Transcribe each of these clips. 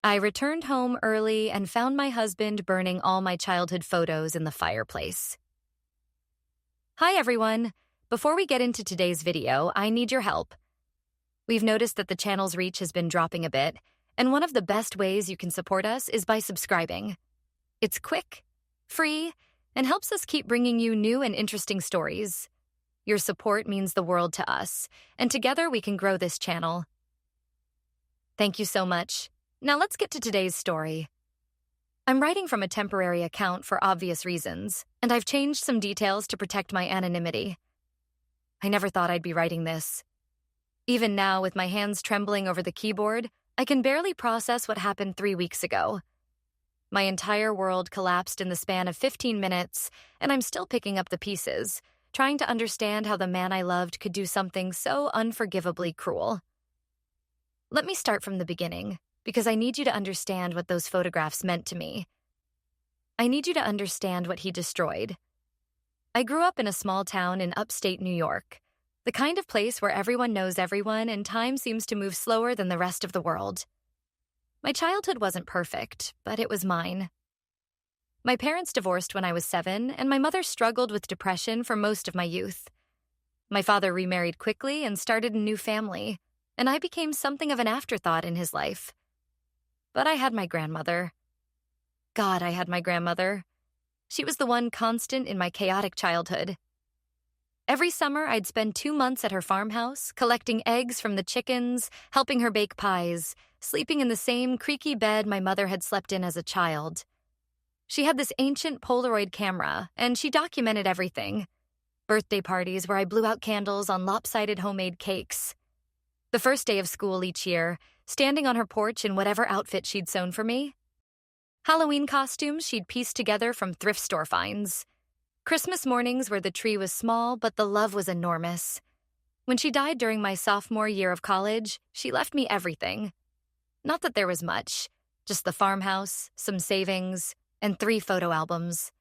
I returned home early and found my husband burning all my childhood photos in the fireplace. Hi, everyone. Before we get into today's video, I need your help. We've noticed that the channel's reach has been dropping a bit, and one of the best ways you can support us is by subscribing. It's quick, free, and helps us keep bringing you new and interesting stories. Your support means the world to us, and together we can grow this channel. Thank you so much. Now let's get to today's story. I'm writing from a temporary account for obvious reasons, and I've changed some details to protect my anonymity. I never thought I'd be writing this. Even now, with my hands trembling over the keyboard, I can barely process what happened 3 weeks ago. My entire world collapsed in the span of 15 minutes, and I'm still picking up the pieces, trying to understand how the man I loved could do something so unforgivably cruel. Let me start from the beginning, because I need you to understand what those photographs meant to me. I need you to understand what he destroyed. I grew up in a small town in upstate New York, the kind of place where everyone knows everyone and time seems to move slower than the rest of the world. My childhood wasn't perfect, but it was mine. My parents divorced when I was 7, and my mother struggled with depression for most of my youth. My father remarried quickly and started a new family, and I became something of an afterthought in his life. But I had my grandmother. God, I had my grandmother. She was the one constant in my chaotic childhood. Every summer, I'd spend 2 months at her farmhouse, collecting eggs from the chickens, helping her bake pies, sleeping in the same creaky bed my mother had slept in as a child. She had this ancient Polaroid camera, and she documented everything. Birthday parties where I blew out candles on lopsided homemade cakes. The first day of school each year, standing on her porch in whatever outfit she'd sewn for me. Halloween costumes she'd pieced together from thrift store finds. Christmas mornings where the tree was small, but the love was enormous. When she died during my sophomore year of college, she left me everything. Not that there was much, just the farmhouse, some savings, and 3 photo albums.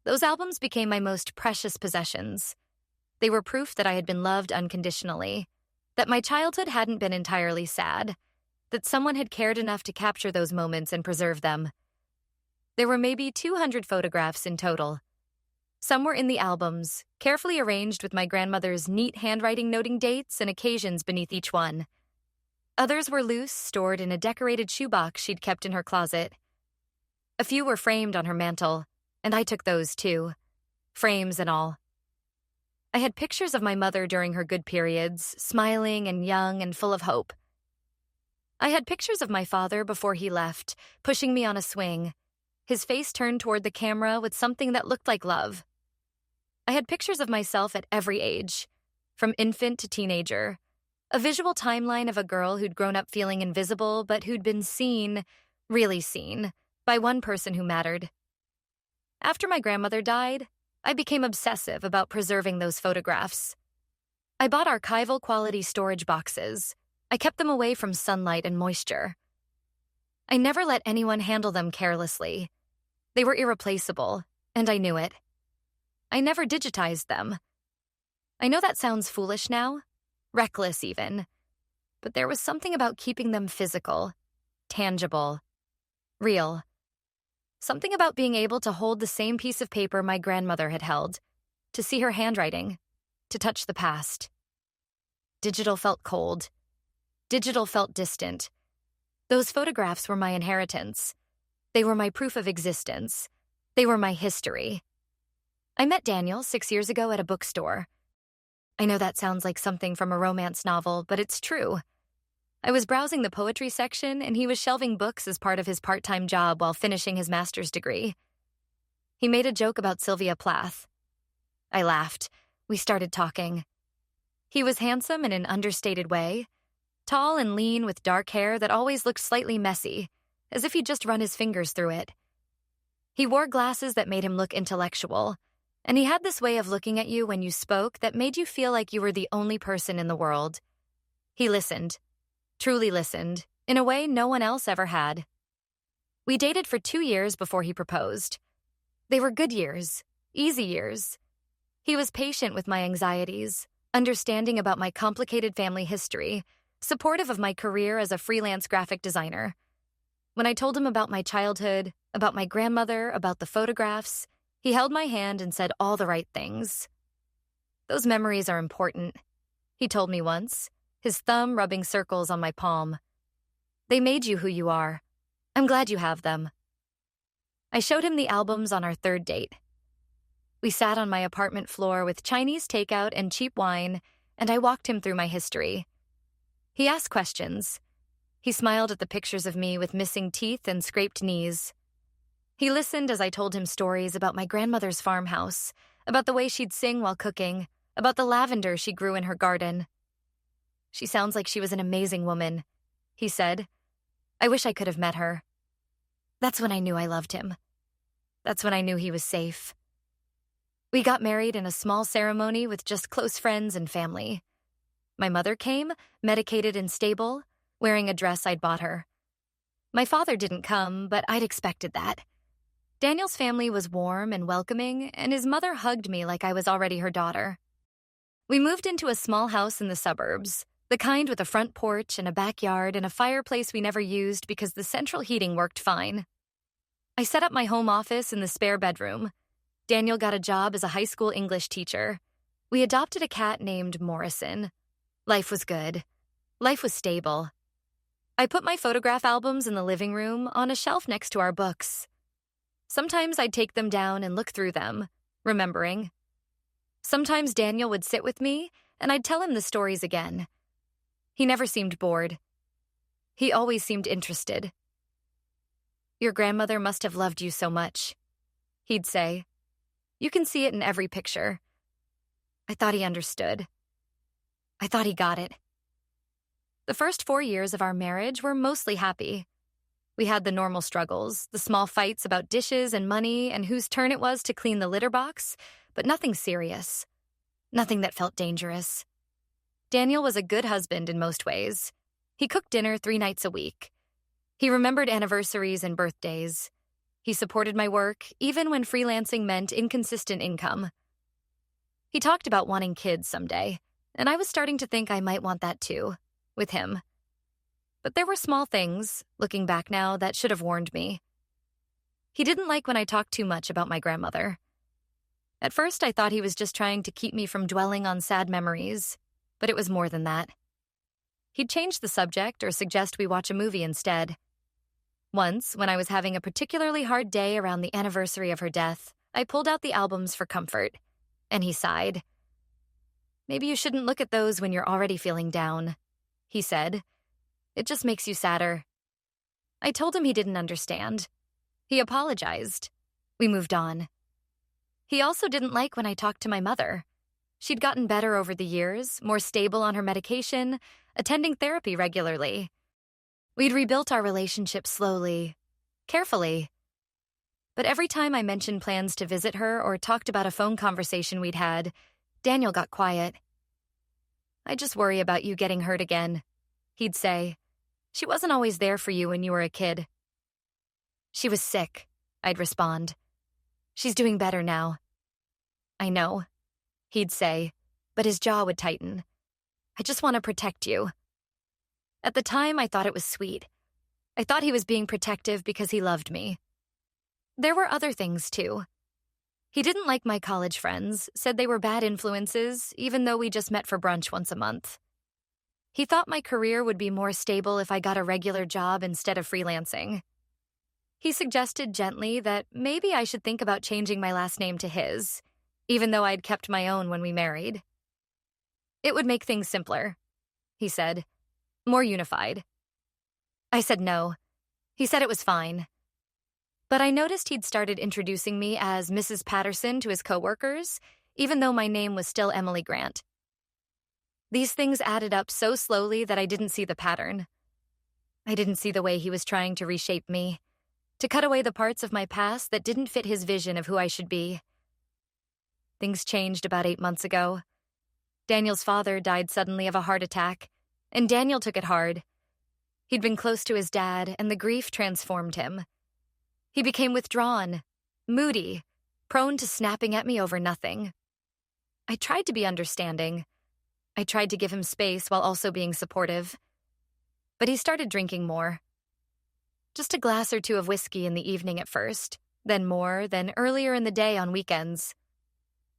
Those albums became my most precious possessions. They were proof that I had been loved unconditionally, that my childhood hadn't been entirely sad, that someone had cared enough to capture those moments and preserve them. There were maybe 200 photographs in total. Some were in the albums, carefully arranged with my grandmother's neat handwriting noting dates and occasions beneath each one. Others were loose, stored in a decorated shoebox she'd kept in her closet. A few were framed on her mantel, and I took those too, frames and all. I had pictures of my mother during her good periods, smiling and young and full of hope. I had pictures of my father before he left, pushing me on a swing, his face turned toward the camera with something that looked like love. I had pictures of myself at every age, from infant to teenager, a visual timeline of a girl who'd grown up feeling invisible but who'd been seen, really seen, by one person who mattered. After my grandmother died, I became obsessive about preserving those photographs. I bought archival quality storage boxes. I kept them away from sunlight and moisture. I never let anyone handle them carelessly. They were irreplaceable, and I knew it. I never digitized them. I know that sounds foolish now, reckless even, but there was something about keeping them physical, tangible, real. Something about being able to hold the same piece of paper my grandmother had held, to see her handwriting, to touch the past. Digital felt cold. Digital felt distant. Those photographs were my inheritance. They were my proof of existence. They were my history. I met Daniel 6 years ago at a bookstore. I know that sounds like something from a romance novel, but it's true. I was browsing the poetry section, and he was shelving books as part of his part-time job while finishing his master's degree. He made a joke about Sylvia Plath. I laughed. We started talking. He was handsome in an understated way, tall and lean with dark hair that always looked slightly messy, as if he'd just run his fingers through it. He wore glasses that made him look intellectual, and he had this way of looking at you when you spoke that made you feel like you were the only person in the world. He listened. Truly listened, in a way no one else ever had. We dated for 2 years before he proposed. They were good years, easy years. He was patient with my anxieties, understanding about my complicated family history, supportive of my career as a freelance graphic designer. When I told him about my childhood, about my grandmother, about the photographs, he held my hand and said all the right things. "Those memories are important," he told me once, his thumb rubbing circles on my palm. "They made you who you are. I'm glad you have them." I showed him the albums on our third date. We sat on my apartment floor with Chinese takeout and cheap wine, and I walked him through my history. He asked questions. He smiled at the pictures of me with missing teeth and scraped knees. He listened as I told him stories about my grandmother's farmhouse, about the way she'd sing while cooking, about the lavender she grew in her garden. "She sounds like she was an amazing woman," he said. "I wish I could have met her." That's when I knew I loved him. That's when I knew he was safe. We got married in a small ceremony with just close friends and family. My mother came, medicated and stable, wearing a dress I'd bought her. My father didn't come, but I'd expected that. Daniel's family was warm and welcoming, and his mother hugged me like I was already her daughter. We moved into a small house in the suburbs, the kind with a front porch and a backyard and a fireplace we never used because the central heating worked fine. I set up my home office in the spare bedroom. Daniel got a job as a high school English teacher. We adopted a cat named Morrison. Life was good. Life was stable. I put my photograph albums in the living room on a shelf next to our books. Sometimes I'd take them down and look through them, remembering. Sometimes Daniel would sit with me, and I'd tell him the stories again. He never seemed bored. He always seemed interested. "Your grandmother must have loved you so much," he'd say. "You can see it in every picture." I thought he understood. I thought he got it. The first 4 years of our marriage were mostly happy. We had the normal struggles, the small fights about dishes and money and whose turn it was to clean the litter box, but nothing serious. Nothing that felt dangerous. Daniel was a good husband in most ways. He cooked dinner 3 nights a week. He remembered anniversaries and birthdays. He supported my work, even when freelancing meant inconsistent income. He talked about wanting kids someday, and I was starting to think I might want that too, with him. But there were small things, looking back now, that should have warned me. He didn't like when I talked too much about my grandmother. At first, I thought he was just trying to keep me from dwelling on sad memories, but it was more than that. He'd change the subject or suggest we watch a movie instead. Once, when I was having a particularly hard day around the anniversary of her death, I pulled out the albums for comfort, and he sighed. "Maybe you shouldn't look at those when you're already feeling down," he said. "It just makes you sadder." I told him he didn't understand. He apologized. We moved on. He also didn't like when I talked to my mother. She'd gotten better over the years, more stable on her medication, attending therapy regularly. We'd rebuilt our relationship slowly, carefully. But every time I mentioned plans to visit her or talked about a phone conversation we'd had, Daniel got quiet. "I just worry about you getting hurt again," he'd say. "She wasn't always there for you when you were a kid." "She was sick," I'd respond. "She's doing better now." "I know," he'd say, but his jaw would tighten. "I just want to protect you." At the time, I thought it was sweet. I thought he was being protective because he loved me. There were other things, too. He didn't like my college friends, said they were bad influences, even though we just met for brunch once a month. He thought my career would be more stable if I got a regular job instead of freelancing. He suggested gently that maybe I should think about changing my last name to his, even though I'd kept my own when we married. It would make things simpler, he said, more unified. I said no. He said it was fine. But I noticed he'd started introducing me as Mrs. Patterson to his coworkers, even though my name was still Emily Grant. These things added up so slowly that I didn't see the pattern. I didn't see the way he was trying to reshape me, to cut away the parts of my past that didn't fit his vision of who I should be. Things changed about 8 months ago. Daniel's father died suddenly of a heart attack, and Daniel took it hard. He'd been close to his dad, and the grief transformed him. He became withdrawn, moody, prone to snapping at me over nothing. I tried to be understanding. I tried to give him space while also being supportive. But he started drinking more. Just a glass or two of whiskey in the evening at first, then more, then earlier in the day on weekends.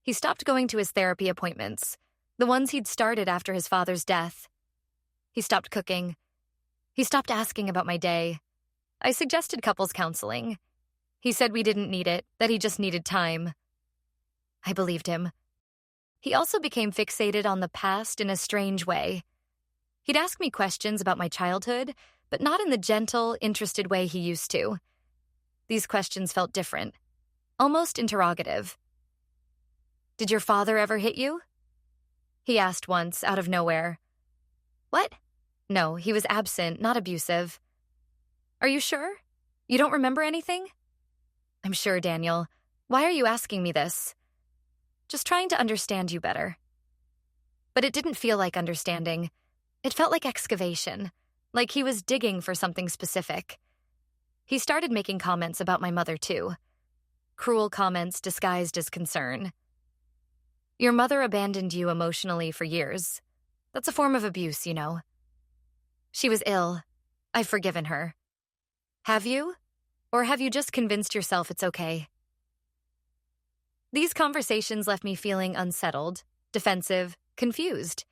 He stopped going to his therapy appointments, the ones he'd started after his father's death. He stopped cooking. He stopped asking about my day. I suggested couples counseling. He said we didn't need it, that he just needed time. I believed him. He also became fixated on the past in a strange way. He'd ask me questions about my childhood, but not in the gentle, interested way he used to. These questions felt different, almost interrogative. "Did your father ever hit you?" he asked once, out of nowhere. "What?" "No, he was absent, not abusive." "Are you sure? You don't remember anything?" "I'm sure, Daniel. Why are you asking me this?" "Just trying to understand you better." But it didn't feel like understanding. It felt like excavation, like he was digging for something specific. He started making comments about my mother, too. Cruel comments disguised as concern. "Your mother abandoned you emotionally for years. That's a form of abuse, you know. She was ill. I've forgiven her. Have you? Or have you just convinced yourself it's okay?" These conversations left me feeling unsettled, defensive, confused.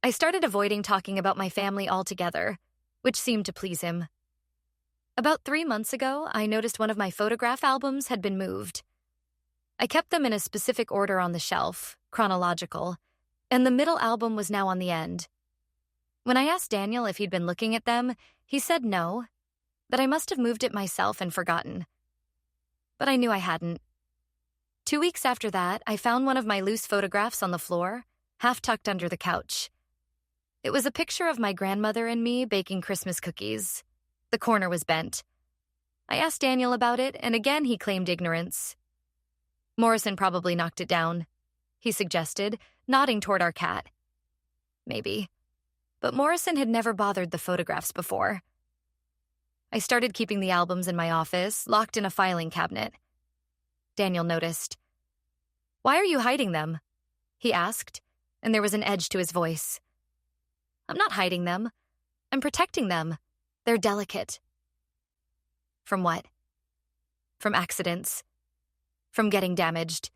I started avoiding talking about my family altogether, which seemed to please him. About 3 months ago, I noticed one of my photograph albums had been moved. I kept them in a specific order on the shelf, chronological, and the middle album was now on the end. When I asked Daniel if he'd been looking at them, he said no, that I must have moved it myself and forgotten. But I knew I hadn't. 2 weeks after that, I found one of my loose photographs on the floor, half tucked under the couch. It was a picture of my grandmother and me baking Christmas cookies. The corner was bent. I asked Daniel about it, and again he claimed ignorance. "Morrison probably knocked it down," he suggested, nodding toward our cat. Maybe. But Morrison had never bothered the photographs before. I started keeping the albums in my office, locked in a filing cabinet. Daniel noticed. "Why are you hiding them?" he asked, and there was an edge to his voice. "I'm not hiding them. I'm protecting them. They're delicate." From what? From accidents. From getting damaged.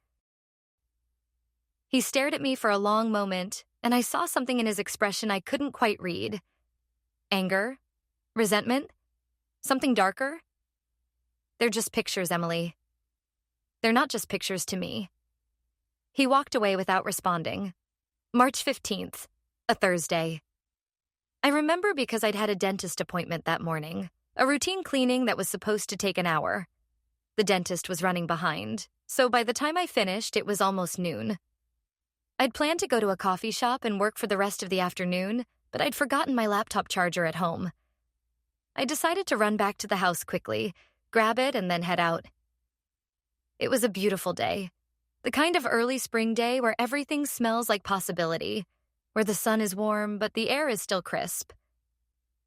He stared at me for a long moment, and I saw something in his expression I couldn't quite read. Anger? Resentment? Something darker? "They're just pictures, Emily." "They're not just pictures to me." He walked away without responding. March 15th, a Thursday. I remember because I'd had a dentist appointment that morning, a routine cleaning that was supposed to take an hour. The dentist was running behind, so by the time I finished, it was almost noon. I'd planned to go to a coffee shop and work for the rest of the afternoon, but I'd forgotten my laptop charger at home. I decided to run back to the house quickly, grab it, and then head out. It was a beautiful day, the kind of early spring day where everything smells like possibility, where the sun is warm, but the air is still crisp.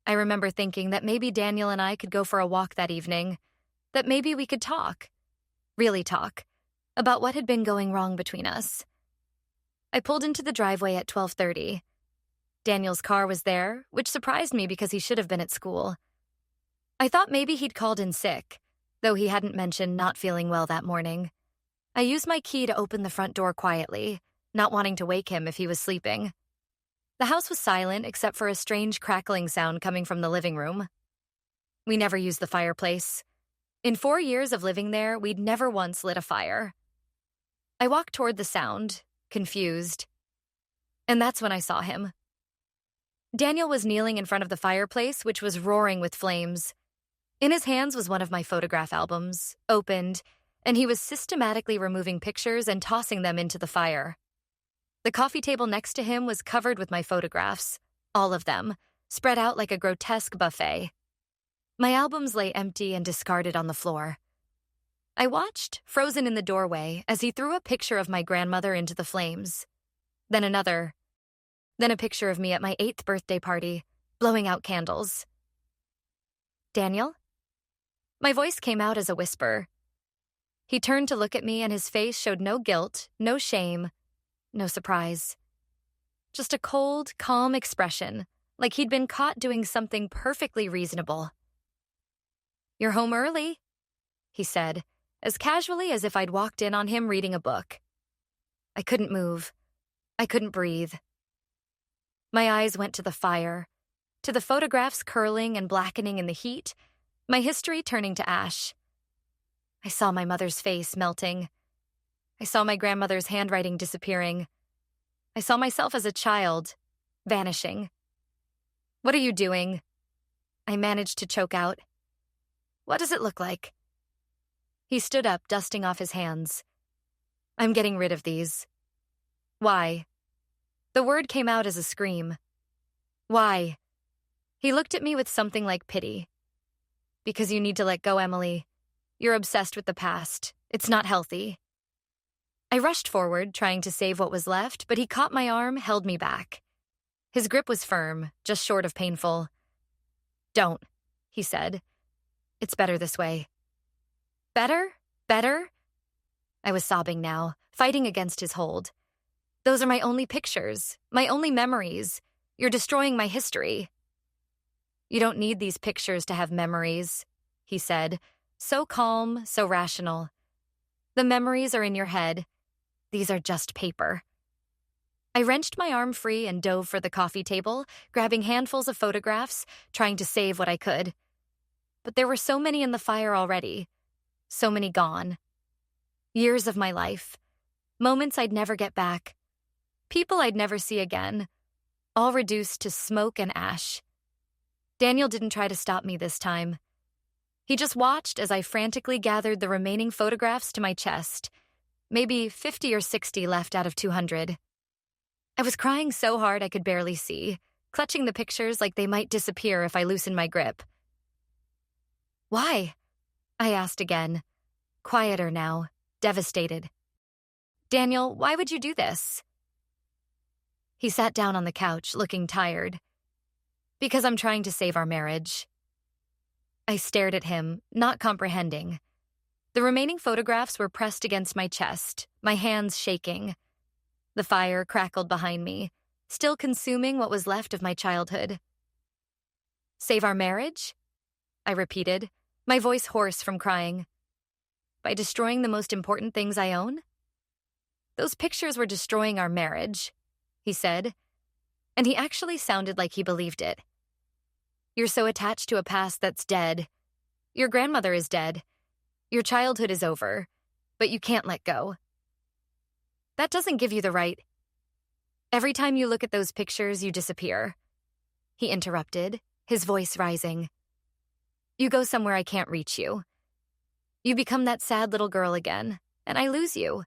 I remember thinking that maybe Daniel and I could go for a walk that evening, that maybe we could talk, really talk, about what had been going wrong between us. I pulled into the driveway at 12:30. Daniel's car was there, which surprised me because he should have been at school. I thought maybe he'd called in sick, though he hadn't mentioned not feeling well that morning. I used my key to open the front door quietly, not wanting to wake him if he was sleeping. The house was silent except for a strange crackling sound coming from the living room. We never used the fireplace. In 4 years of living there, we'd never once lit a fire. I walked toward the sound, confused. And that's when I saw him. Daniel was kneeling in front of the fireplace, which was roaring with flames. In his hands was one of my photograph albums, opened, and he was systematically removing pictures and tossing them into the fire. The coffee table next to him was covered with my photographs, all of them, spread out like a grotesque buffet. My albums lay empty and discarded on the floor. I watched, frozen in the doorway, as he threw a picture of my grandmother into the flames. Then another. Then a picture of me at my 8th birthday party, blowing out candles. "Daniel?" My voice came out as a whisper. He turned to look at me, and his face showed no guilt, no shame, no surprise. Just a cold, calm expression, like he'd been caught doing something perfectly reasonable. "You're home early," he said, as casually as if I'd walked in on him reading a book. I couldn't move. I couldn't breathe. My eyes went to the fire, to the photographs curling and blackening in the heat, my history turning to ash. I saw my mother's face melting. I saw my grandmother's handwriting disappearing. I saw myself as a child, vanishing. "What are you doing?" I managed to choke out. "What does it look like?" He stood up, dusting off his hands. "I'm getting rid of these." "Why?" The word came out as a scream. "Why?" He looked at me with something like pity. "Because you need to let go, Emily. You're obsessed with the past. It's not healthy." I rushed forward, trying to save what was left, but he caught my arm, held me back. His grip was firm, just short of painful. "Don't," he said. "It's better this way." "Better? Better?" I was sobbing now, fighting against his hold. "Those are my only pictures, my only memories. You're destroying my history." "You don't need these pictures to have memories," he said, so calm, so rational. "The memories are in your head. These are just paper." I wrenched my arm free and dove for the coffee table, grabbing handfuls of photographs, trying to save what I could. But there were so many in the fire already, so many gone. Years of my life, moments I'd never get back, people I'd never see again, all reduced to smoke and ash. Daniel didn't try to stop me this time. He just watched as I frantically gathered the remaining photographs to my chest, maybe 50 or 60 left out of 200. I was crying so hard I could barely see, clutching the pictures like they might disappear if I loosened my grip. "Why?" I asked again, quieter now, devastated. "Daniel, why would you do this?" He sat down on the couch, looking tired. "Because I'm trying to save our marriage." I stared at him, not comprehending. The remaining photographs were pressed against my chest, my hands shaking. The fire crackled behind me, still consuming what was left of my childhood. "Save our marriage?" I repeated, my voice hoarse from crying. "By destroying the most important things I own?" "Those pictures were destroying our marriage," he said, and he actually sounded like he believed it. "You're so attached to a past that's dead. Your grandmother is dead. Your childhood is over, but you can't let go. That doesn't give you the right. Every time you look at those pictures, you disappear." He interrupted, his voice rising. "You go somewhere I can't reach you. You become that sad little girl again, and I lose you.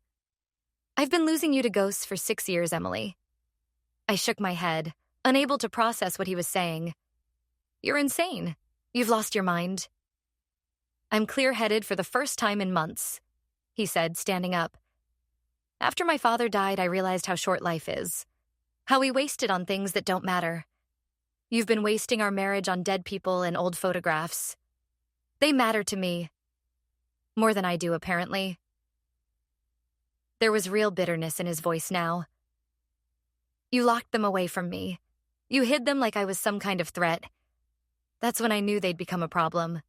I've been losing you to ghosts for 6 years, Emily." I shook my head, unable to process what he was saying. "You're insane. You've lost your mind." "I'm clear-headed for the first time in months," he said, standing up. "After my father died, I realized how short life is, how we waste it on things that don't matter. You've been wasting our marriage on dead people and old photographs. They matter to me. More than I do, apparently." There was real bitterness in his voice now. "You locked them away from me. You hid them like I was some kind of threat. That's when I knew they'd become a problem.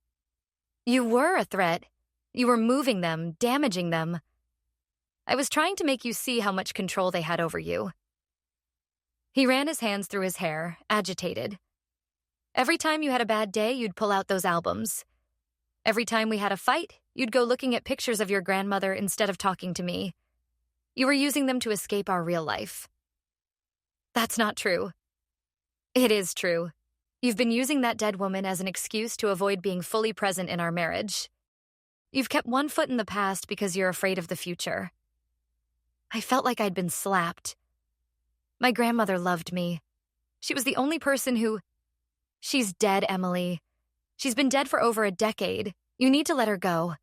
You were a threat. You were moving them, damaging them. I was trying to make you see how much control they had over you." He ran his hands through his hair, agitated. "Every time you had a bad day, you'd pull out those albums. Every time we had a fight, you'd go looking at pictures of your grandmother instead of talking to me. You were using them to escape our real life." "That's not true." "It is true. You've been using that dead woman as an excuse to avoid being fully present in our marriage. You've kept one foot in the past because you're afraid of the future." I felt like I'd been slapped. My grandmother loved me. She was the only person who... "She's dead, Emily. She's been dead for over a decade. You need to let her go."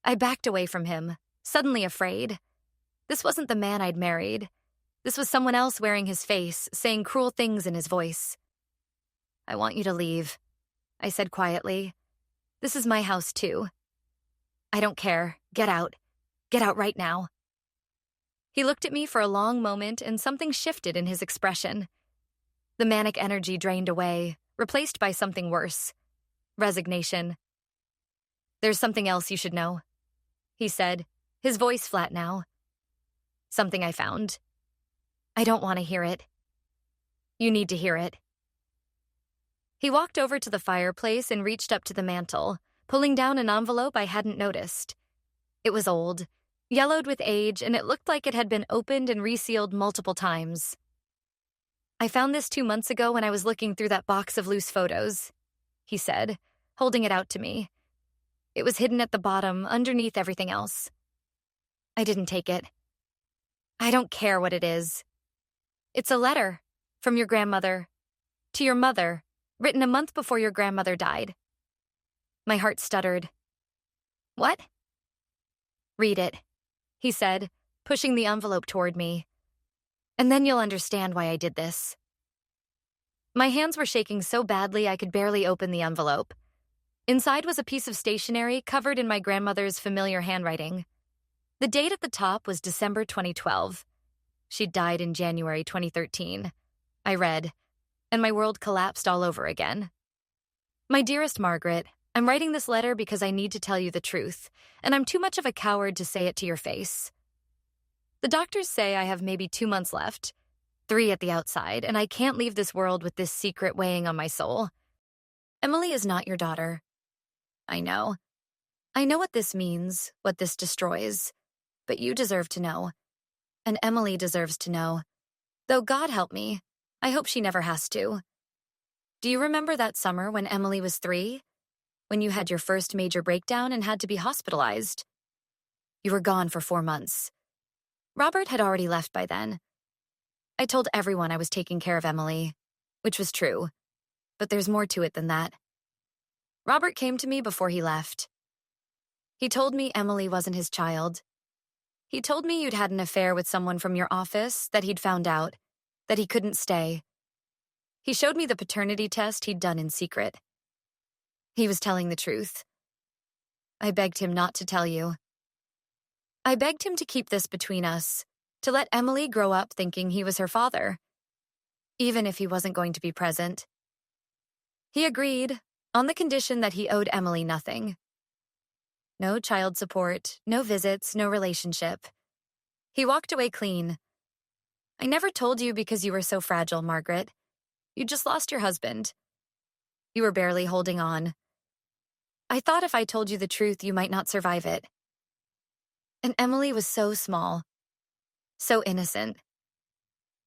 I backed away from him, suddenly afraid. This wasn't the man I'd married. This was someone else wearing his face, saying cruel things in his voice. "I want you to leave," I said quietly. "This is my house, too." "I don't care. Get out. Get out right now." He looked at me for a long moment and something shifted in his expression. The manic energy drained away, replaced by something worse. Resignation. There's something else you should know, he said, his voice flat now. Something I found. I don't want to hear it. You need to hear it. He walked over to the fireplace and reached up to the mantel, pulling down an envelope I hadn't noticed. It was old, yellowed with age, and it looked like it had been opened and resealed multiple times. I found this 2 months ago when I was looking through that box of loose photos, he said, holding it out to me. It was hidden at the bottom, underneath everything else. I didn't take it. I don't care what it is. It's a letter from your grandmother to your mother, written a month before your grandmother died. My heart stuttered. What? Read it, he said, pushing the envelope toward me. And then you'll understand why I did this. My hands were shaking so badly I could barely open the envelope. Inside was a piece of stationery covered in my grandmother's familiar handwriting. The date at the top was December 2012. She'd died in January 2013. I read, and my world collapsed all over again. My dearest Margaret, I'm writing this letter because I need to tell you the truth, and I'm too much of a coward to say it to your face. The doctors say I have maybe 2 months left, 3 at the outside, and I can't leave this world with this secret weighing on my soul. Emily is not your daughter. I know. I know what this means, what this destroys, but you deserve to know. And Emily deserves to know. Though God help me, I hope she never has to. Do you remember that summer when Emily was 3? When you had your first major breakdown and had to be hospitalized? You were gone for 4 months. Robert had already left by then. I told everyone I was taking care of Emily, which was true, but there's more to it than that. Robert came to me before he left. He told me Emily wasn't his child. He told me you'd had an affair with someone from your office, that he'd found out, that he couldn't stay. He showed me the paternity test he'd done in secret. He was telling the truth. I begged him not to tell you. I begged him to keep this between us, to let Emily grow up thinking he was her father, even if he wasn't going to be present. He agreed, on the condition that he owed Emily nothing. No child support, no visits, no relationship. He walked away clean. I never told you because you were so fragile, Margaret. You just lost your husband. You were barely holding on. I thought if I told you the truth, you might not survive it. And Emily was so small, so innocent.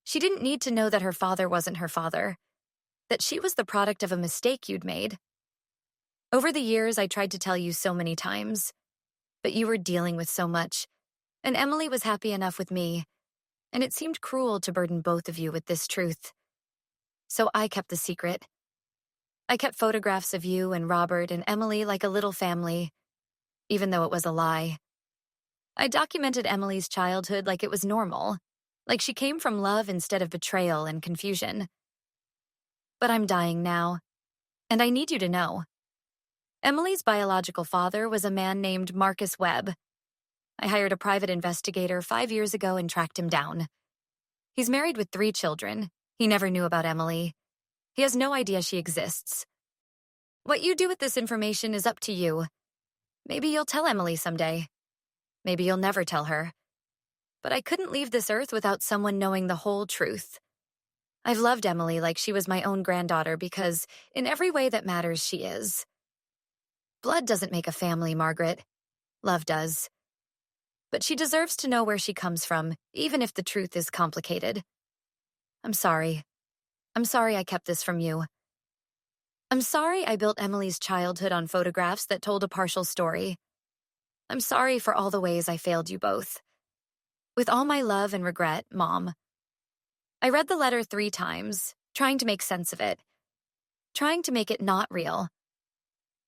She didn't need to know that her father wasn't her father, that she was the product of a mistake you'd made. Over the years, I tried to tell you so many times, but you were dealing with so much, and Emily was happy enough with me, and it seemed cruel to burden both of you with this truth. So I kept the secret. I kept photographs of you and Robert and Emily like a little family, even though it was a lie. I documented Emily's childhood like it was normal, like she came from love instead of betrayal and confusion. But I'm dying now, and I need you to know. Emily's biological father was a man named Marcus Webb. I hired a private investigator 5 years ago and tracked him down. He's married with 3 children. He never knew about Emily. He has no idea she exists. What you do with this information is up to you. Maybe you'll tell Emily someday. Maybe you'll never tell her. But I couldn't leave this earth without someone knowing the whole truth. I've loved Emily like she was my own granddaughter because, in every way that matters, she is. Blood doesn't make a family, Margaret. Love does. But she deserves to know where she comes from, even if the truth is complicated. I'm sorry. I'm sorry I kept this from you. I'm sorry I built Emily's childhood on photographs that told a partial story. I'm sorry for all the ways I failed you both. With all my love and regret, Mom. I read the letter 3 times, trying to make sense of it. Trying to make it not real.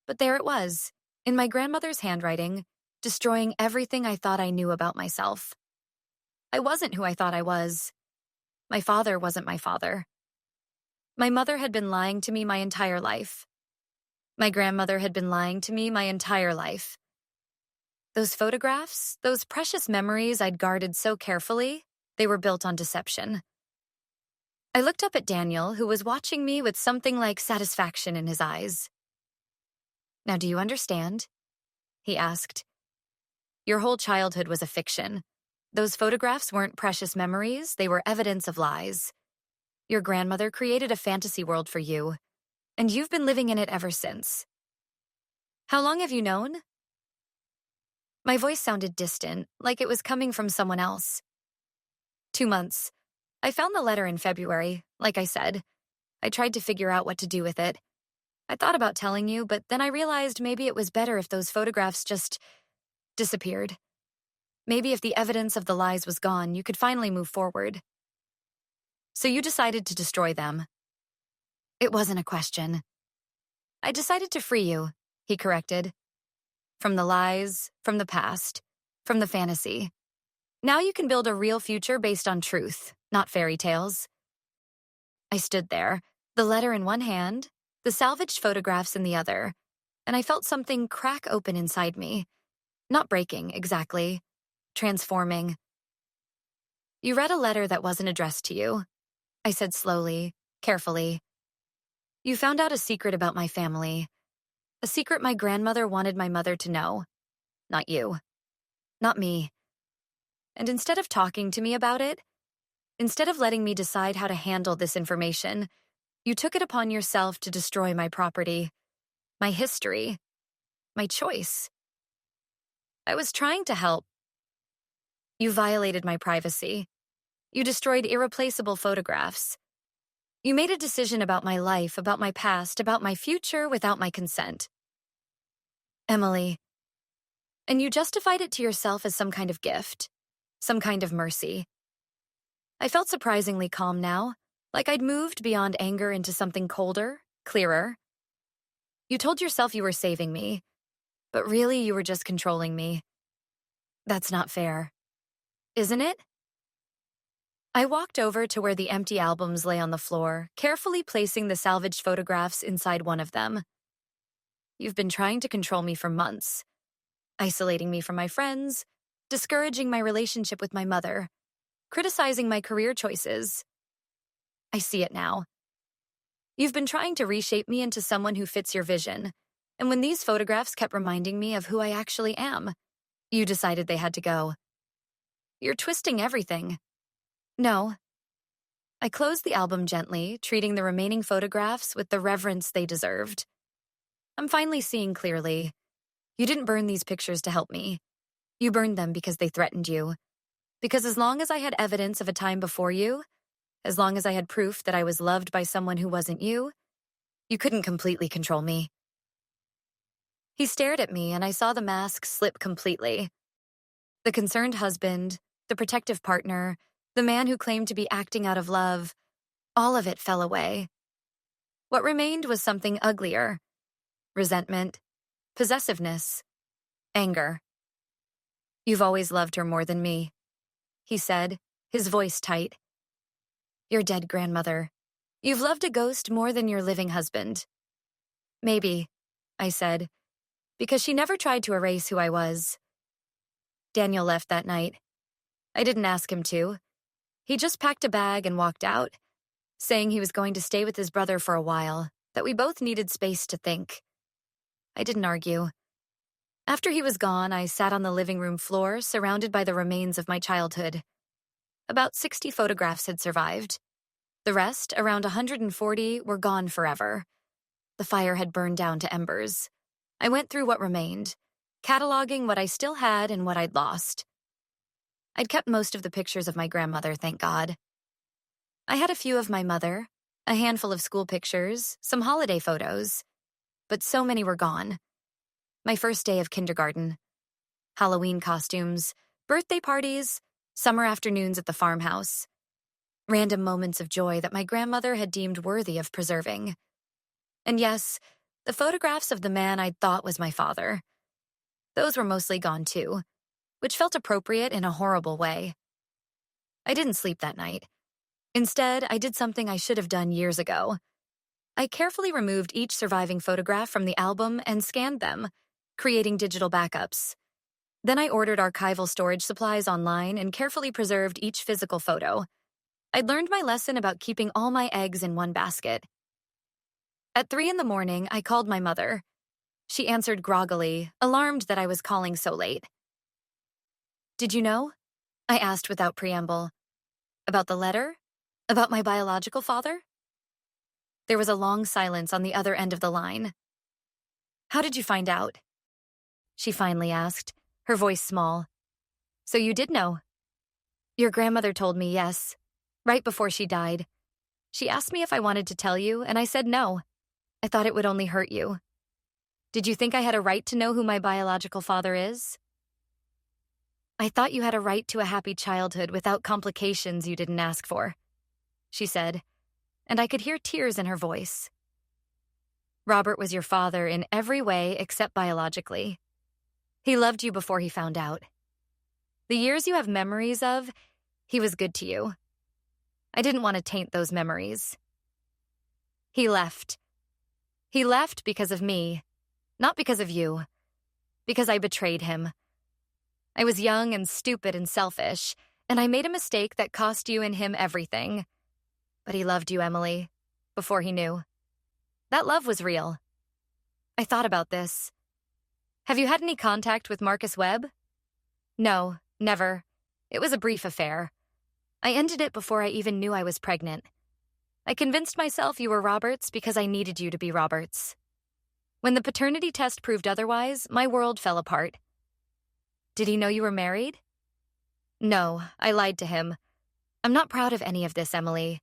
But there it was, in my grandmother's handwriting, destroying everything I thought I knew about myself. I wasn't who I thought I was. My father wasn't my father. My mother had been lying to me my entire life. My grandmother had been lying to me my entire life. Those photographs, those precious memories I'd guarded so carefully, they were built on deception. I looked up at Daniel, who was watching me with something like satisfaction in his eyes. Now, do you understand? he asked. Your whole childhood was a fiction. Those photographs weren't precious memories, they were evidence of lies. Your grandmother created a fantasy world for you, and you've been living in it ever since. How long have you known? My voice sounded distant, like it was coming from someone else. 2 months. I found the letter in February, like I said. I tried to figure out what to do with it. I thought about telling you, but then I realized maybe it was better if those photographs just disappeared. Maybe if the evidence of the lies was gone, you could finally move forward. So you decided to destroy them. It wasn't a question. I decided to free you, he corrected. From the lies, from the past, from the fantasy. Now you can build a real future based on truth, not fairy tales. I stood there, the letter in one hand, the salvaged photographs in the other, and I felt something crack open inside me. Not breaking, exactly. Transforming. You read a letter that wasn't addressed to you, I said slowly, carefully. You found out a secret about my family. A secret my grandmother wanted my mother to know. Not you. Not me. And instead of talking to me about it, instead of letting me decide how to handle this information, you took it upon yourself to destroy my property, my history, my choice. I was trying to help. You violated my privacy. You destroyed irreplaceable photographs. You made a decision about my life, about my past, about my future without my consent. Emily. And you justified it to yourself as some kind of gift, some kind of mercy. I felt surprisingly calm now, like I'd moved beyond anger into something colder, clearer. You told yourself you were saving me, but really you were just controlling me. That's not fair. Isn't it? I walked over to where the empty albums lay on the floor, carefully placing the salvaged photographs inside one of them. You've been trying to control me for months, isolating me from my friends, discouraging my relationship with my mother, criticizing my career choices. I see it now. You've been trying to reshape me into someone who fits your vision, and when these photographs kept reminding me of who I actually am, you decided they had to go. You're twisting everything. No. I closed the album gently, treating the remaining photographs with the reverence they deserved. I'm finally seeing clearly. You didn't burn these pictures to help me. You burned them because they threatened you. Because as long as I had evidence of a time before you, as long as I had proof that I was loved by someone who wasn't you, you couldn't completely control me. He stared at me, and I saw the mask slip completely. The concerned husband, the protective partner, the man who claimed to be acting out of love, all of it fell away. What remained was something uglier. Resentment, possessiveness, anger. You've always loved her more than me, he said, his voice tight. Your dead grandmother. You've loved a ghost more than your living husband. Maybe, I said, because she never tried to erase who I was. Daniel left that night. I didn't ask him to. He just packed a bag and walked out, saying he was going to stay with his brother for a while, that we both needed space to think. I didn't argue. After he was gone, I sat on the living room floor, surrounded by the remains of my childhood. About 60 photographs had survived. The rest, around 140, were gone forever. The fire had burned down to embers. I went through what remained, cataloging what I still had and what I'd lost. I'd kept most of the pictures of my grandmother, thank God. I had a few of my mother, a handful of school pictures, some holiday photos, but so many were gone. My first day of kindergarten, Halloween costumes, birthday parties, summer afternoons at the farmhouse, random moments of joy that my grandmother had deemed worthy of preserving. And yes, the photographs of the man I'd thought was my father. Those were mostly gone too, which felt appropriate in a horrible way. I didn't sleep that night. Instead, I did something I should have done years ago. I carefully removed each surviving photograph from the album and scanned them, creating digital backups. Then I ordered archival storage supplies online and carefully preserved each physical photo. I'd learned my lesson about keeping all my eggs in one basket. At 3 a.m, I called my mother. She answered groggily, alarmed that I was calling so late. Did you know? I asked without preamble. About the letter? About my biological father? There was a long silence on the other end of the line. How did you find out? She finally asked, her voice small. So you did know? Your grandmother told me yes, right before she died. She asked me if I wanted to tell you, and I said no. I thought it would only hurt you. Did you think I had a right to know who my biological father is? I thought you had a right to a happy childhood without complications you didn't ask for, she said, and I could hear tears in her voice. Robert was your father in every way except biologically. He loved you before he found out. The years you have memories of, he was good to you. I didn't want to taint those memories. He left. He left because of me, not because of you, because I betrayed him. I was young and stupid and selfish, and I made a mistake that cost you and him everything. But he loved you, Emily, before he knew. That love was real. I thought about this. Have you had any contact with Marcus Webb? No, never. It was a brief affair. I ended it before I even knew I was pregnant. I convinced myself you were Robert's because I needed you to be Robert's. When the paternity test proved otherwise, my world fell apart. Did he know you were married? No, I lied to him. I'm not proud of any of this, Emily.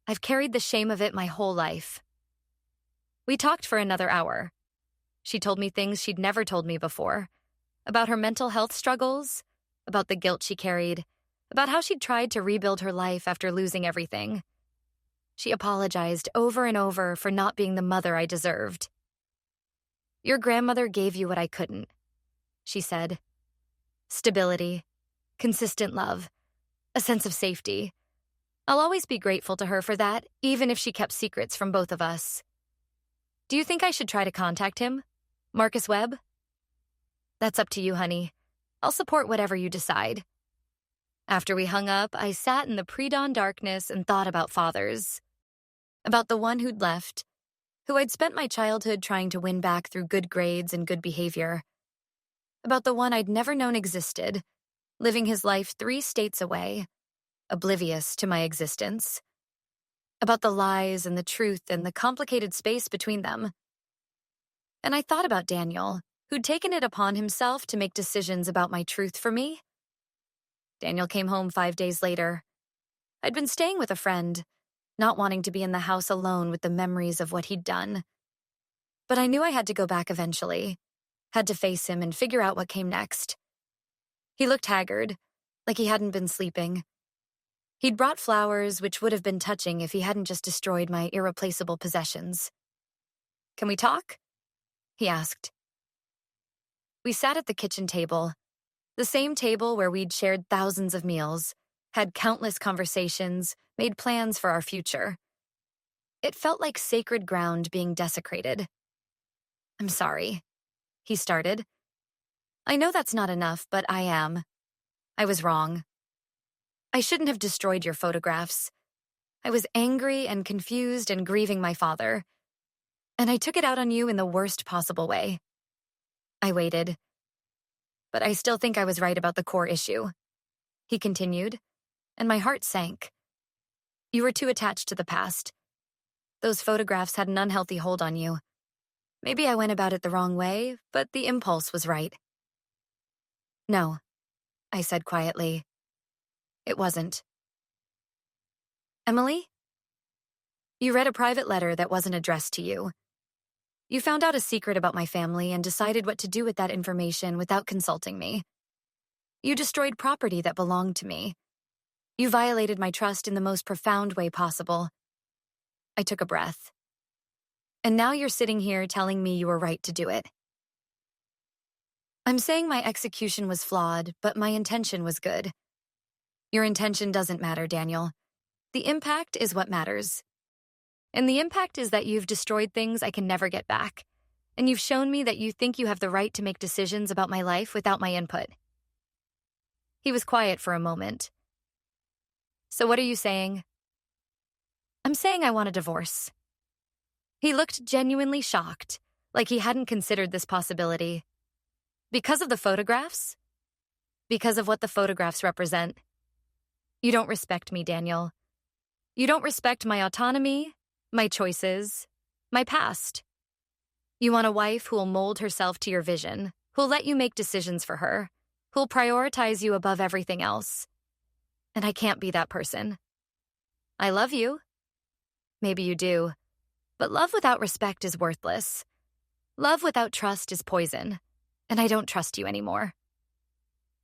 I've carried the shame of it my whole life. We talked for another hour. She told me things she'd never told me before. About her mental health struggles, about the guilt she carried, about how she'd tried to rebuild her life after losing everything. She apologized over and over for not being the mother I deserved. Your grandmother gave you what I couldn't, she said. Stability, consistent love, a sense of safety. I'll always be grateful to her for that, even if she kept secrets from both of us. Do you think I should try to contact him? Marcus Webb? That's up to you, honey. I'll support whatever you decide. After we hung up, I sat in the pre-dawn darkness and thought about fathers. About the one who'd left, who I'd spent my childhood trying to win back through good grades and good behavior. About the one I'd never known existed, living his life 3 states away, oblivious to my existence. About the lies and the truth and the complicated space between them. And I thought about Daniel, who'd taken it upon himself to make decisions about my truth for me. Daniel came home 5 days later. I'd been staying with a friend, not wanting to be in the house alone with the memories of what he'd done. But I knew I had to go back eventually, had to face him and figure out what came next. He looked haggard, like he hadn't been sleeping. He'd brought flowers, which would have been touching if he hadn't just destroyed my irreplaceable possessions. Can we talk? He asked. We sat at the kitchen table, the same table where we'd shared thousands of meals, had countless conversations, made plans for our future. It felt like sacred ground being desecrated. I'm sorry, he started. I know that's not enough, but I am. I was wrong. I shouldn't have destroyed your photographs. I was angry and confused and grieving my father. And I took it out on you in the worst possible way. I waited. But I still think I was right about the core issue. He continued, and my heart sank. You were too attached to the past. Those photographs had an unhealthy hold on you. Maybe I went about it the wrong way, but the impulse was right. No, I said quietly. It wasn't. Emily? You read a private letter that wasn't addressed to you. You found out a secret about my family and decided what to do with that information without consulting me. You destroyed property that belonged to me. You violated my trust in the most profound way possible. I took a breath. And now you're sitting here telling me you were right to do it. I'm saying my execution was flawed, but my intention was good. Your intention doesn't matter, Daniel. The impact is what matters. And the impact is that you've destroyed things I can never get back. And you've shown me that you think you have the right to make decisions about my life without my input. He was quiet for a moment. So what are you saying? I'm saying I want a divorce. He looked genuinely shocked, like he hadn't considered this possibility. Because of the photographs? Because of what the photographs represent. You don't respect me, Daniel. You don't respect my autonomy, my choices, my past. You want a wife who'll mold herself to your vision, who'll let you make decisions for her, who'll prioritize you above everything else. And I can't be that person. I love you. Maybe you do. But love without respect is worthless. Love without trust is poison. And I don't trust you anymore.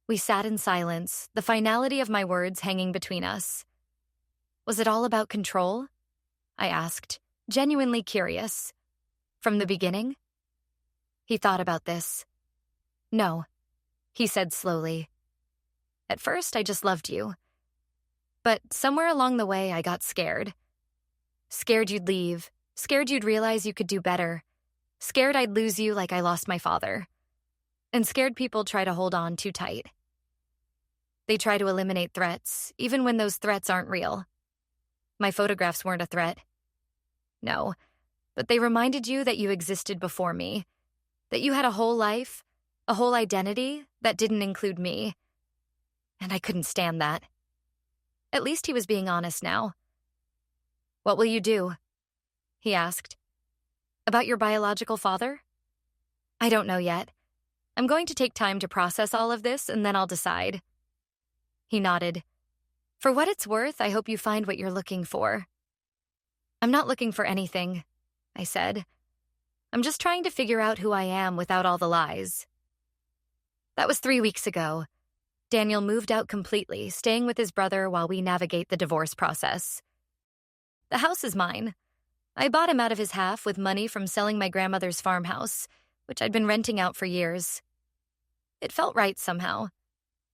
We sat in silence, the finality of my words hanging between us. Was it all about control? I asked, genuinely curious. From the beginning? He thought about this. No, he said slowly. At first, I just loved you. But somewhere along the way, I got scared. Scared you'd leave. Scared you'd realize you could do better. Scared I'd lose you like I lost my father. And scared people try to hold on too tight. They try to eliminate threats, even when those threats aren't real. My photographs weren't a threat. No, but they reminded you that you existed before me, that you had a whole life, a whole identity that didn't include me. And I couldn't stand that. At least he was being honest now. What will you do? He asked. About your biological father? I don't know yet. I'm going to take time to process all of this, and then I'll decide. He nodded. For what it's worth, I hope you find what you're looking for. I'm not looking for anything, I said. I'm just trying to figure out who I am without all the lies. That was 3 weeks ago. Daniel moved out completely, staying with his brother while we navigate the divorce process. The house is mine. I bought him out of his half with money from selling my grandmother's farmhouse, which I'd been renting out for years. It felt right somehow,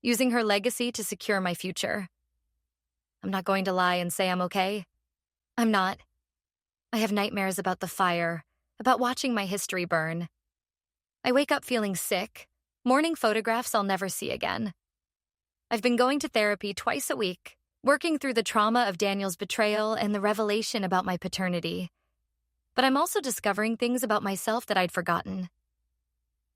using her legacy to secure my future. I'm not going to lie and say I'm okay. I'm not. I have nightmares about the fire, about watching my history burn. I wake up feeling sick, mourning photographs I'll never see again. I've been going to therapy twice a week, working through the trauma of Daniel's betrayal and the revelation about my paternity. But I'm also discovering things about myself that I'd forgotten.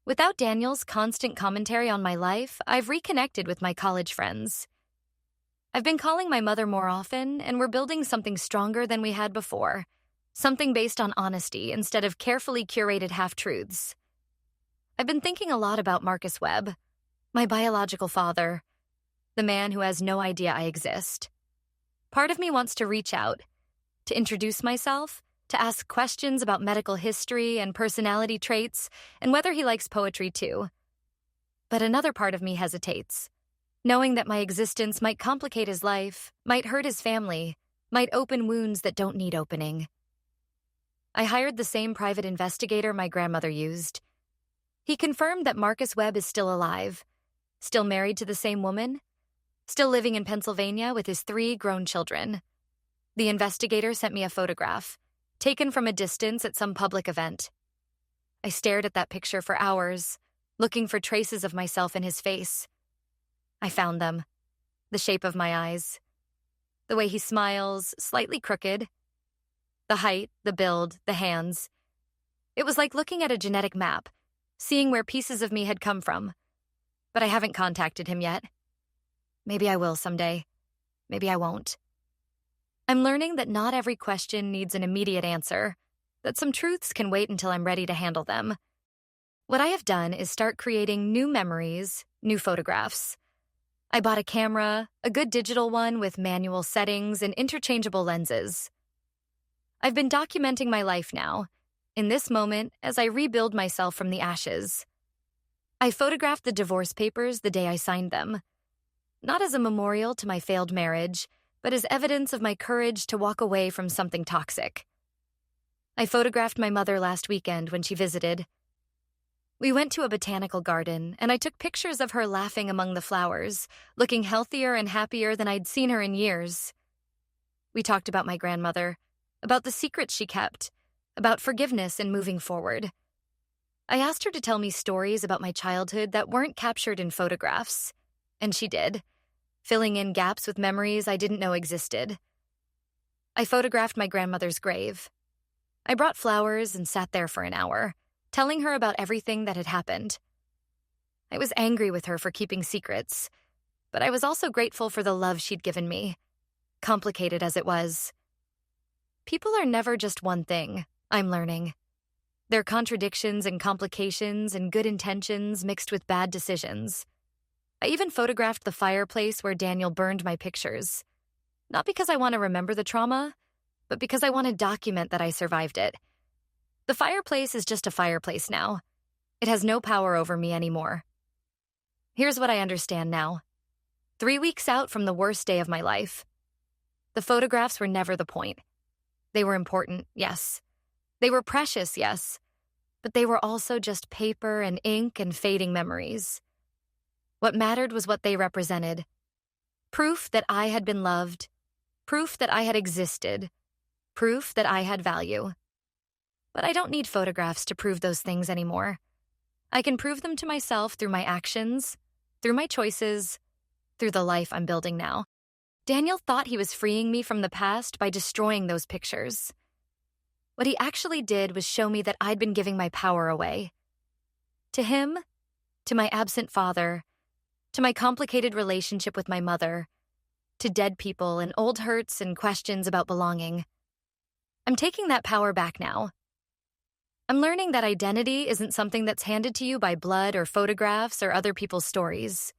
Without Daniel's constant commentary on my life, I've reconnected with my college friends. I've been calling my mother more often, and we're building something stronger than we had before, something based on honesty instead of carefully curated half-truths. I've been thinking a lot about Marcus Webb, my biological father, the man who has no idea I exist. Part of me wants to reach out, to introduce myself, to ask questions about medical history and personality traits, and whether he likes poetry too. But another part of me hesitates, knowing that my existence might complicate his life, might hurt his family, might open wounds that don't need opening. I hired the same private investigator my grandmother used. He confirmed that Marcus Webb is still alive, still married to the same woman, still living in Pennsylvania with his 3 grown children. The investigator sent me a photograph, taken from a distance at some public event. I stared at that picture for hours, looking for traces of myself in his face. I found them. The shape of my eyes. The way he smiles, slightly crooked. The height, the build, the hands. It was like looking at a genetic map, seeing where pieces of me had come from. But I haven't contacted him yet. Maybe I will someday. Maybe I won't. I'm learning that not every question needs an immediate answer, that some truths can wait until I'm ready to handle them. What I have done is start creating new memories, new photographs. I bought a camera, a good digital one with manual settings and interchangeable lenses. I've been documenting my life now, in this moment as I rebuild myself from the ashes. I photographed the divorce papers the day I signed them, not as a memorial to my failed marriage, but as evidence of my courage to walk away from something toxic. I photographed my mother last weekend when she visited. We went to a botanical garden, and I took pictures of her laughing among the flowers, looking healthier and happier than I'd seen her in years. We talked about my grandmother, about the secrets she kept, about forgiveness and moving forward. I asked her to tell me stories about my childhood that weren't captured in photographs, and she did, filling in gaps with memories I didn't know existed. I photographed my grandmother's grave. I brought flowers and sat there for an hour, telling her about everything that had happened. I was angry with her for keeping secrets, but I was also grateful for the love she'd given me, complicated as it was. People are never just one thing, I'm learning. They're contradictions and complications and good intentions mixed with bad decisions. I even photographed the fireplace where Daniel burned my pictures. Not because I want to remember the trauma, but because I want to document that I survived it. The fireplace is just a fireplace now. It has no power over me anymore. Here's what I understand now. 3 weeks out from the worst day of my life. The photographs were never the point. They were important, yes. They were precious, yes. But they were also just paper and ink and fading memories. What mattered was what they represented. Proof that I had been loved. Proof that I had existed. Proof that I had value. But I don't need photographs to prove those things anymore. I can prove them to myself through my actions, through my choices, through the life I'm building now. Daniel thought he was freeing me from the past by destroying those pictures. What he actually did was show me that I'd been giving my power away. To him, to my absent father, to my complicated relationship with my mother, to dead people and old hurts and questions about belonging. I'm taking that power back now. I'm learning that identity isn't something that's handed to you by blood or photographs or other people's stories.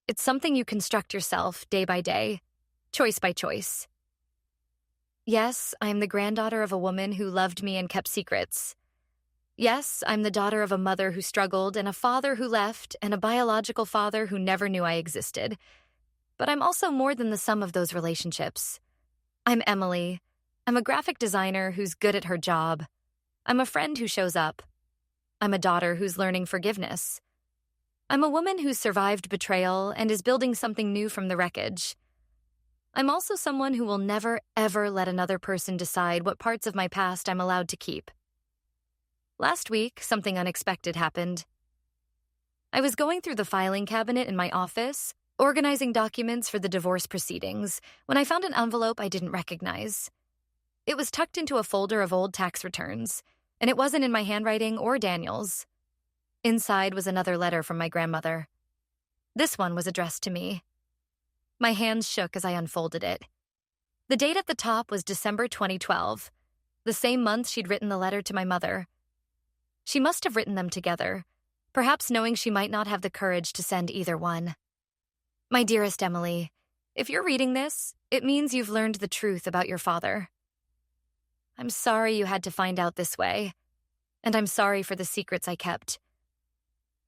It's something you construct yourself day by day, choice by choice. Yes, I'm the granddaughter of a woman who loved me and kept secrets. Yes, I'm the daughter of a mother who struggled and a father who left and a biological father who never knew I existed. But I'm also more than the sum of those relationships. I'm Emily. I'm a graphic designer who's good at her job. I'm a friend who shows up. I'm a daughter who's learning forgiveness. I'm a woman who's survived betrayal and is building something new from the wreckage. I'm also someone who will never, ever let another person decide what parts of my past I'm allowed to keep. Last week, something unexpected happened. I was going through the filing cabinet in my office, organizing documents for the divorce proceedings, when I found an envelope I didn't recognize. It was tucked into a folder of old tax returns, and it wasn't in my handwriting or Daniel's. Inside was another letter from my grandmother. This one was addressed to me. My hands shook as I unfolded it. The date at the top was December 2012, the same month she'd written the letter to my mother. She must have written them together, perhaps knowing she might not have the courage to send either one. My dearest Emily, if you're reading this, it means you've learned the truth about your father. I'm sorry you had to find out this way, and I'm sorry for the secrets I kept.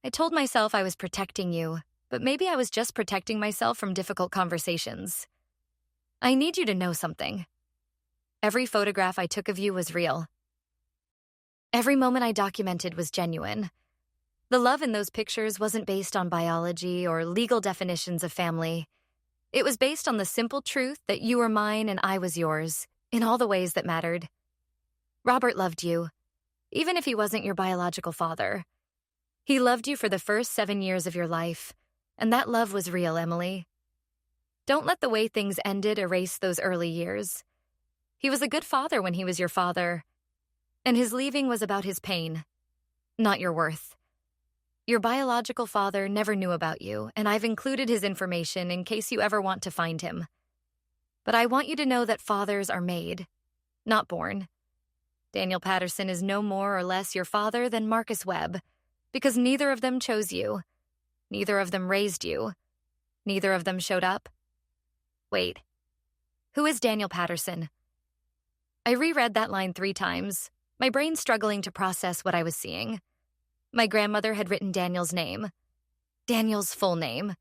I told myself I was protecting you, but maybe I was just protecting myself from difficult conversations. I need you to know something. Every photograph I took of you was real. Every moment I documented was genuine. The love in those pictures wasn't based on biology or legal definitions of family. It was based on the simple truth that you were mine and I was yours, in all the ways that mattered. Robert loved you, even if he wasn't your biological father. He loved you for the first 7 years of your life, and that love was real, Emily. Don't let the way things ended erase those early years. He was a good father when he was your father, and his leaving was about his pain, not your worth. Your biological father never knew about you, and I've included his information in case you ever want to find him. But I want you to know that fathers are made, not born. Daniel Patterson is no more or less your father than Marcus Webb, because neither of them chose you. Neither of them raised you. Neither of them showed up. Wait. Who is Daniel Patterson? I reread that line 3 times, my brain struggling to process what I was seeing. My grandmother had written Daniel's name. Daniel's full name.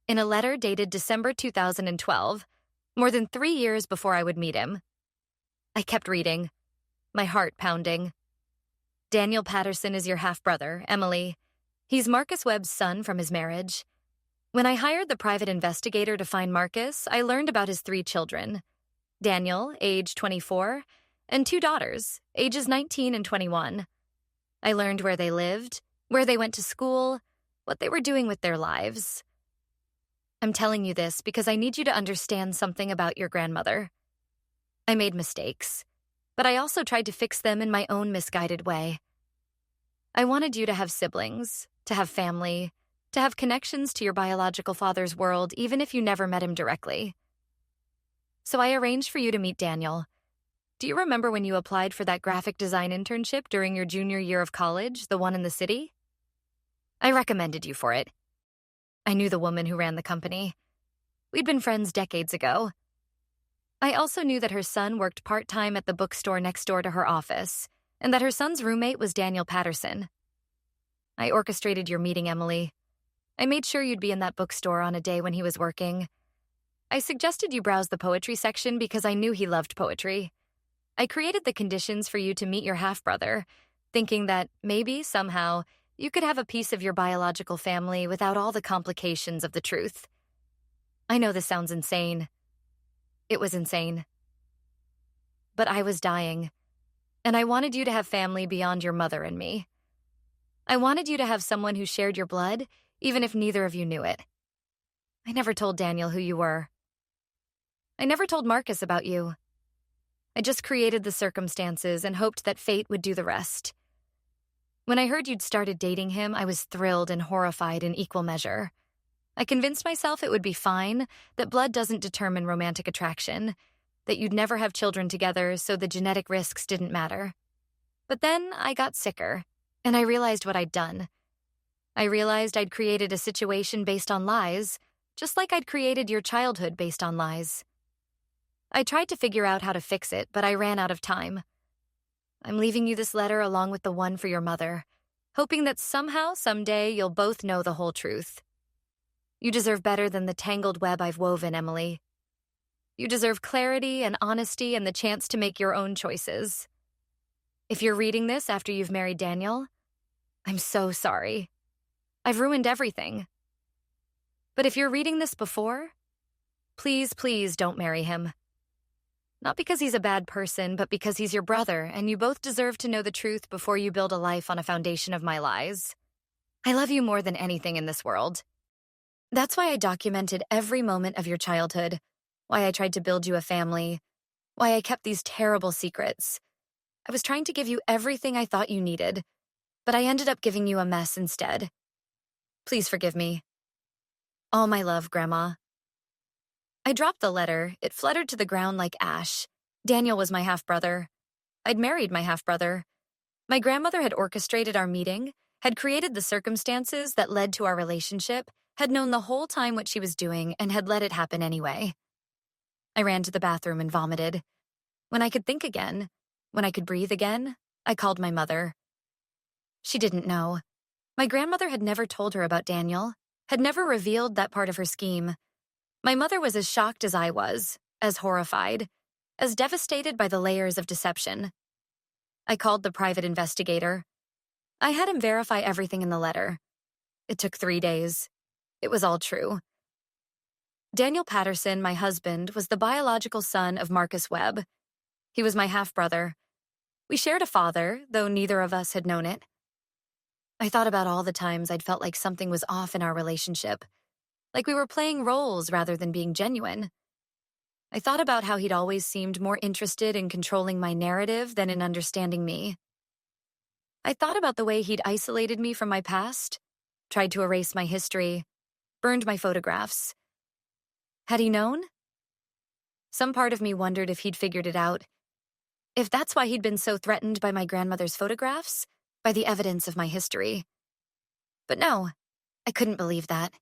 In a letter dated December 2012, more than 3 years before I would meet him. I kept reading, my heart pounding. Daniel Patterson is your half-brother, Emily. He's Marcus Webb's son from his marriage. When I hired the private investigator to find Marcus, I learned about his 3 children. Daniel, age 24, and 2 daughters, ages 19 and 21. I learned where they lived, where they went to school, what they were doing with their lives. I'm telling you this because I need you to understand something about your grandmother. I made mistakes, but I also tried to fix them in my own misguided way. I wanted you to have siblings, to have family, to have connections to your biological father's world, even if you never met him directly. So I arranged for you to meet Daniel. Do you remember when you applied for that graphic design internship during your junior year of college, the one in the city? I recommended you for it. I knew the woman who ran the company. We'd been friends decades ago. I also knew that her son worked part-time at the bookstore next door to her office, and that her son's roommate was Daniel Patterson. I orchestrated your meeting, Emily. I made sure you'd be in that bookstore on a day when he was working. I suggested you browse the poetry section because I knew he loved poetry. I created the conditions for you to meet your half-brother, thinking that maybe, somehow, you could have a piece of your biological family without all the complications of the truth. I know this sounds insane. It was insane. But I was dying, and I wanted you to have family beyond your mother and me. I wanted you to have someone who shared your blood, even if neither of you knew it. I never told Daniel who you were. I never told Marcus about you. I just created the circumstances and hoped that fate would do the rest. When I heard you'd started dating him, I was thrilled and horrified in equal measure. I convinced myself it would be fine, that blood doesn't determine romantic attraction, that you'd never have children together, so the genetic risks didn't matter. But then I got sicker, and I realized what I'd done. I realized I'd created a situation based on lies, just like I'd created your childhood based on lies. I tried to figure out how to fix it, but I ran out of time. I'm leaving you this letter along with the one for your mother, hoping that somehow, someday, you'll both know the whole truth. You deserve better than the tangled web I've woven, Emily. You deserve clarity and honesty and the chance to make your own choices. If you're reading this after you've married Daniel, I'm so sorry. I've ruined everything. But if you're reading this before, please, please don't marry him. Not because he's a bad person, but because he's your brother, and you both deserve to know the truth before you build a life on a foundation of my lies. I love you more than anything in this world. That's why I documented every moment of your childhood, why I tried to build you a family, why I kept these terrible secrets. I was trying to give you everything I thought you needed, but I ended up giving you a mess instead. Please forgive me. All my love, Grandma. I dropped the letter. It fluttered to the ground like ash. Daniel was my half-brother. I'd married my half-brother. My grandmother had orchestrated our meeting, had created the circumstances that led to our relationship, had known the whole time what she was doing, and had let it happen anyway. I ran to the bathroom and vomited. When I could think again, when I could breathe again, I called my mother. She didn't know. My grandmother had never told her about Daniel, had never revealed that part of her scheme. My mother was as shocked as I was, as horrified, as devastated by the layers of deception. I called the private investigator. I had him verify everything in the letter. It took 3 days. It was all true. Daniel Patterson, my husband, was the biological son of Marcus Webb. He was my half-brother. We shared a father, though neither of us had known it. I thought about all the times I'd felt like something was off in our relationship, like we were playing roles rather than being genuine. I thought about how he'd always seemed more interested in controlling my narrative than in understanding me. I thought about the way he'd isolated me from my past, tried to erase my history, burned my photographs. Had he known? Some part of me wondered if he'd figured it out. If that's why he'd been so threatened by my grandmother's photographs, by the evidence of my history. But no, I couldn't believe that.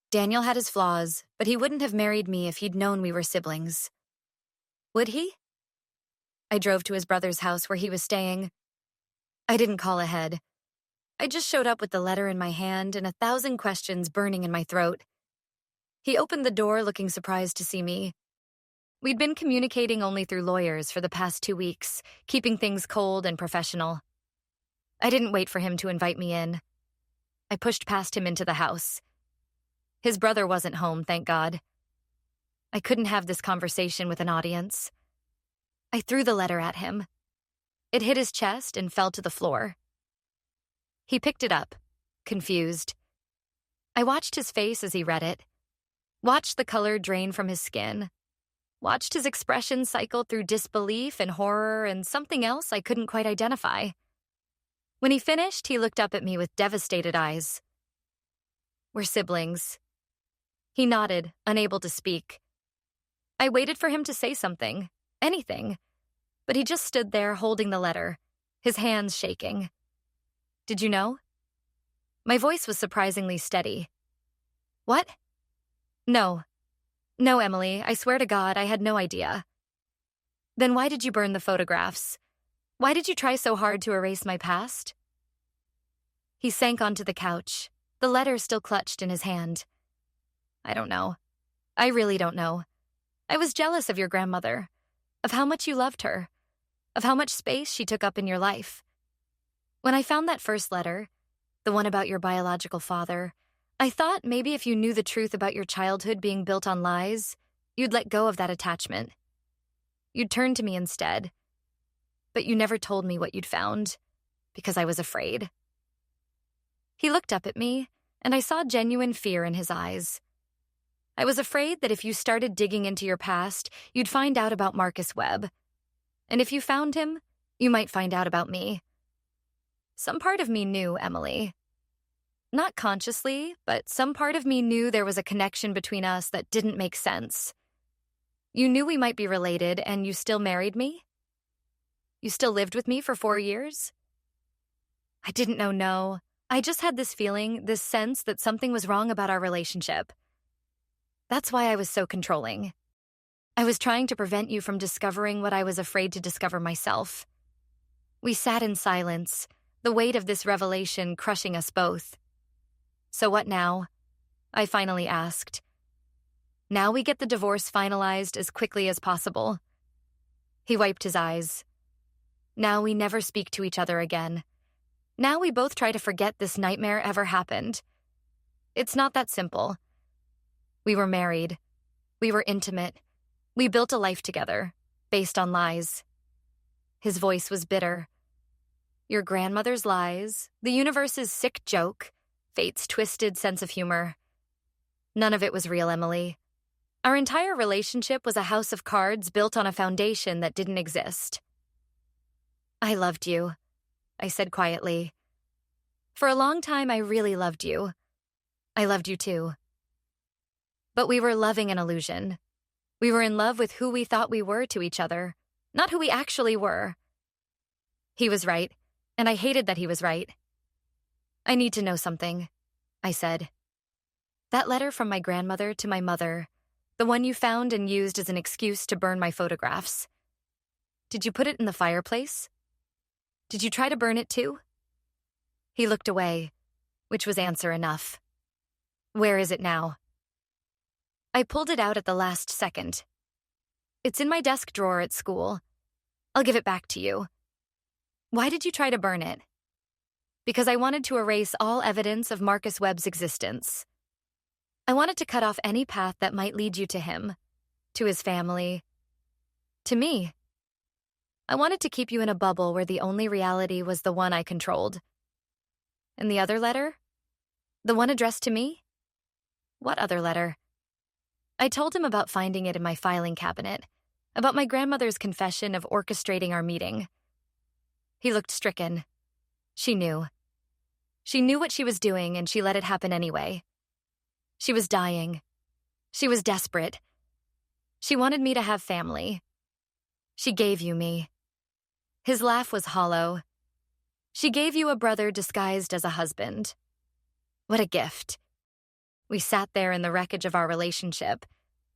Daniel had his flaws, but he wouldn't have married me if he'd known we were siblings. Would he? I drove to his brother's house where he was staying. I didn't call ahead. I just showed up with the letter in my hand and 1,000 questions burning in my throat. He opened the door looking surprised to see me. We'd been communicating only through lawyers for the past 2 weeks, keeping things cold and professional. I didn't wait for him to invite me in. I pushed past him into the house. His brother wasn't home, thank God. I couldn't have this conversation with an audience. I threw the letter at him. It hit his chest and fell to the floor. He picked it up, confused. I watched his face as he read it, watched the color drain from his skin, watched his expression cycle through disbelief and horror and something else I couldn't quite identify. When he finished, he looked up at me with devastated eyes. "We're siblings." He nodded, unable to speak. I waited for him to say something, anything, but he just stood there holding the letter, his hands shaking. "Did you know?" My voice was surprisingly steady. "What?" "No. No, Emily, I swear to God, I had no idea." "Then why did you burn the photographs? Why did you try so hard to erase my past?" He sank onto the couch, the letter still clutched in his hand. "I don't know. I really don't know. I was jealous of your grandmother, of how much you loved her, of how much space she took up in your life. When I found that first letter, the one about your biological father, I thought maybe if you knew the truth about your childhood being built on lies, you'd let go of that attachment. You'd turn to me instead. But you never told me what you'd found, because I was afraid." He looked up at me, and I saw genuine fear in his eyes. "I was afraid that if you started digging into your past, you'd find out about Marcus Webb. And if you found him, you might find out about me." Some part of me knew, Emily. Not consciously, but some part of me knew there was a connection between us that didn't make sense. You knew we might be related, and you still married me? You still lived with me for 4 years? I didn't know, no. I just had this feeling, this sense that something was wrong about our relationship. That's why I was so controlling. I was trying to prevent you from discovering what I was afraid to discover myself. We sat in silence, the weight of this revelation crushing us both. "So what now?" I finally asked. "Now we get the divorce finalized as quickly as possible." He wiped his eyes. "Now we never speak to each other again. Now we both try to forget this nightmare ever happened. It's not that simple. We were married. We were intimate. We built a life together, based on lies." His voice was bitter. "Your grandmother's lies, the universe's sick joke, fate's twisted sense of humor. None of it was real, Emily. Our entire relationship was a house of cards built on a foundation that didn't exist." "I loved you," I said quietly. "For a long time, I really loved you. I loved you too. But we were loving an illusion. We were in love with who we thought we were to each other, not who we actually were." He was right, and I hated that he was right. "I need to know something," I said. "That letter from my grandmother to my mother, the one you found and used as an excuse to burn my photographs. Did you put it in the fireplace? Did you try to burn it too?" He looked away, which was answer enough. "Where is it now?" I pulled it out at the last second. "It's in my desk drawer at school. I'll give it back to you." "Why did you try to burn it?" "Because I wanted to erase all evidence of Marcus Webb's existence. I wanted to cut off any path that might lead you to him, to his family, to me. I wanted to keep you in a bubble where the only reality was the one I controlled." "And the other letter? The one addressed to me?" "What other letter?" I told him about finding it in my filing cabinet, about my grandmother's confession of orchestrating our meeting. He looked stricken. She knew. She knew what she was doing, and she let it happen anyway. She was dying. She was desperate. She wanted me to have family. She gave you me. His laugh was hollow. "She gave you a brother disguised as a husband. What a gift." We sat there in the wreckage of our relationship,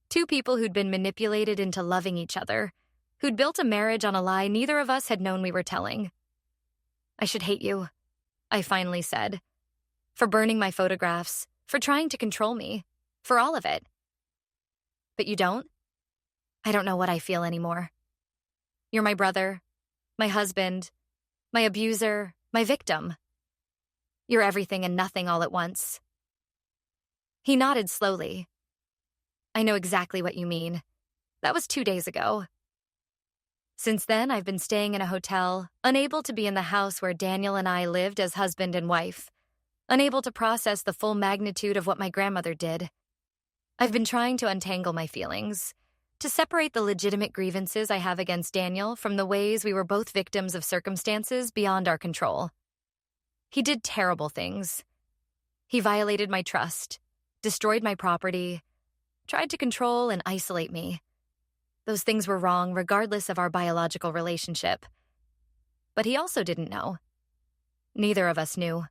two people who'd been manipulated into loving each other, who'd built a marriage on a lie neither of us had known we were telling. "I should hate you," I finally said, "for burning my photographs, for trying to control me, for all of it." "But you don't?" "I don't know what I feel anymore. You're my brother, my husband, my abuser, my victim. You're everything and nothing all at once." He nodded slowly. "I know exactly what you mean. That was 2 days ago. Since then, I've been staying in a hotel, unable to be in the house where Daniel and I lived as husband and wife, unable to process the full magnitude of what my grandmother did. I've been trying to untangle my feelings, to separate the legitimate grievances I have against Daniel from the ways we were both victims of circumstances beyond our control. He did terrible things. He violated my trust, destroyed my property, tried to control and isolate me. Those things were wrong regardless of our biological relationship. But he also didn't know. Neither of us knew.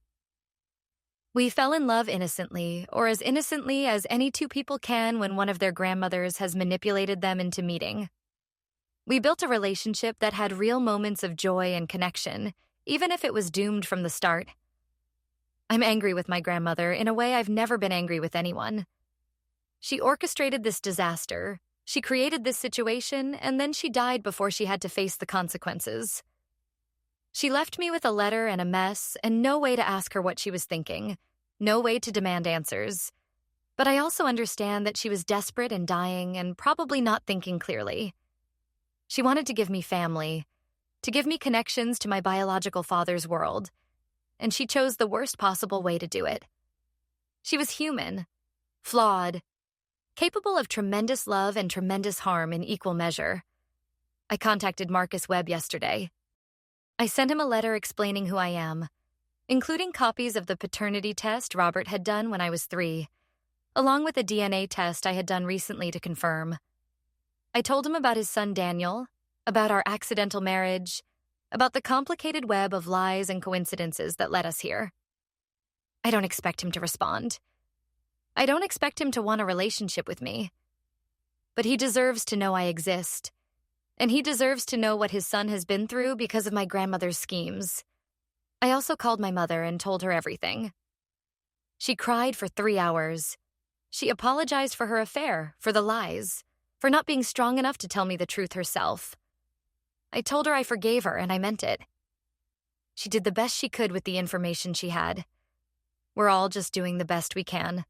We fell in love innocently, or as innocently as any two people can when one of their grandmothers has manipulated them into meeting. We built a relationship that had real moments of joy and connection, even if it was doomed from the start. I'm angry with my grandmother in a way I've never been angry with anyone. She orchestrated this disaster, she created this situation, and then she died before she had to face the consequences. She left me with a letter and a mess, and no way to ask her what she was thinking, no way to demand answers. But I also understand that she was desperate and dying and probably not thinking clearly. She wanted to give me family, to give me connections to my biological father's world, and she chose the worst possible way to do it. She was human, flawed, capable of tremendous love and tremendous harm in equal measure. I contacted Marcus Webb yesterday. I sent him a letter explaining who I am, including copies of the paternity test Robert had done when I was 3, along with a DNA test I had done recently to confirm. I told him about his son Daniel, about our accidental marriage, about the complicated web of lies and coincidences that led us here. I don't expect him to respond. I don't expect him to want a relationship with me. But he deserves to know I exist. And he deserves to know what his son has been through because of my grandmother's schemes. I also called my mother and told her everything. She cried for 3 hours. She apologized for her affair, for the lies, for not being strong enough to tell me the truth herself. I told her I forgave her, and I meant it. She did the best she could with the information she had. We're all just doing the best we can.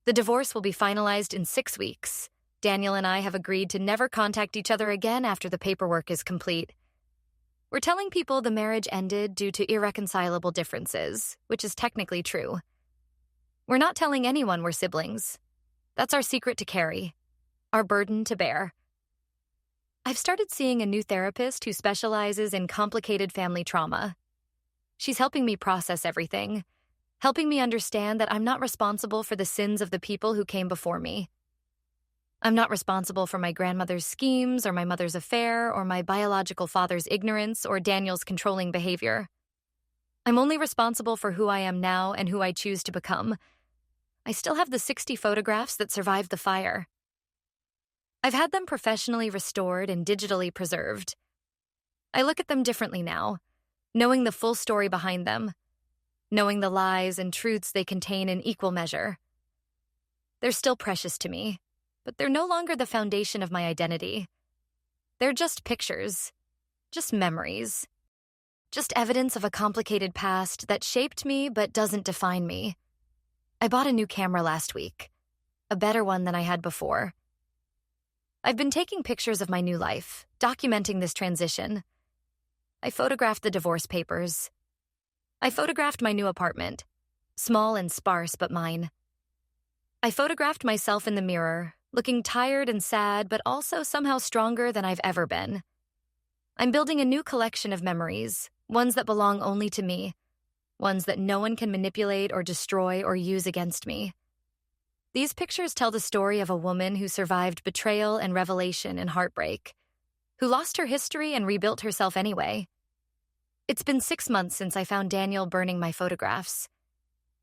The divorce will be finalized in 6 weeks. Daniel and I have agreed to never contact each other again after the paperwork is complete. We're telling people the marriage ended due to irreconcilable differences, which is technically true. We're not telling anyone we're siblings. That's our secret to carry, our burden to bear. I've started seeing a new therapist who specializes in complicated family trauma. She's helping me process everything, helping me understand that I'm not responsible for the sins of the people who came before me. I'm not responsible for my grandmother's schemes or my mother's affair or my biological father's ignorance or Daniel's controlling behavior. I'm only responsible for who I am now and who I choose to become. I still have the 60 photographs that survived the fire. I've had them professionally restored and digitally preserved. I look at them differently now, knowing the full story behind them, knowing the lies and truths they contain in equal measure. They're still precious to me, but they're no longer the foundation of my identity. They're just pictures, just memories, just evidence of a complicated past that shaped me but doesn't define me. I bought a new camera last week, a better one than I had before. I've been taking pictures of my new life, documenting this transition. I photographed the divorce papers. I photographed my new apartment, small and sparse but mine. I photographed myself in the mirror, looking tired and sad, but also somehow stronger than I've ever been. I'm building a new collection of memories, ones that belong only to me, ones that no one can manipulate or destroy or use against me. These pictures tell the story of a woman who survived betrayal and revelation and heartbreak, who lost her history and rebuilt herself anyway. It's been 6 months since I found Daniel burning my photographs.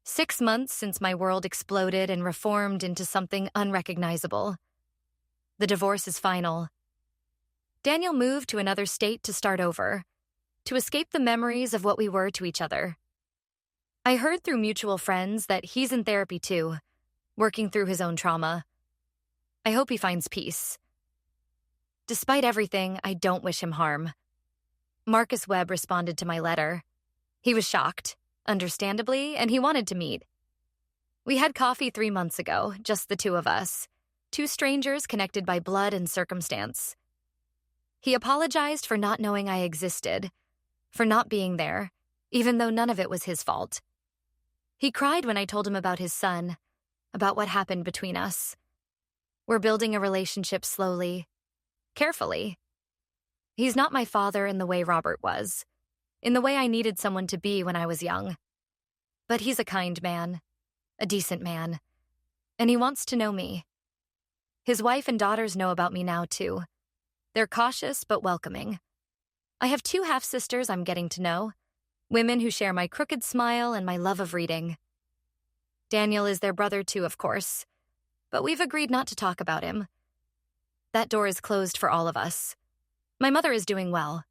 6 months since my world exploded and reformed into something unrecognizable. The divorce is final. Daniel moved to another state to start over, to escape the memories of what we were to each other. I heard through mutual friends that he's in therapy too, working through his own trauma. I hope he finds peace. Despite everything, I don't wish him harm. Marcus Webb responded to my letter. He was shocked, understandably, and he wanted to meet. We had coffee 3 months ago, just the two of us, two strangers connected by blood and circumstance. He apologized for not knowing I existed, for not being there, even though none of it was his fault. He cried when I told him about his son, about what happened between us. We're building a relationship slowly, carefully. He's not my father in the way Robert was, in the way I needed someone to be when I was young. But he's a kind man, a decent man, and he wants to know me. His wife and daughters know about me now, too. They're cautious but welcoming. I have 2 half-sisters I'm getting to know, women who share my crooked smile and my love of reading. Daniel is their brother, too, of course, but we've agreed not to talk about him. That door is closed for all of us. My mother is doing well.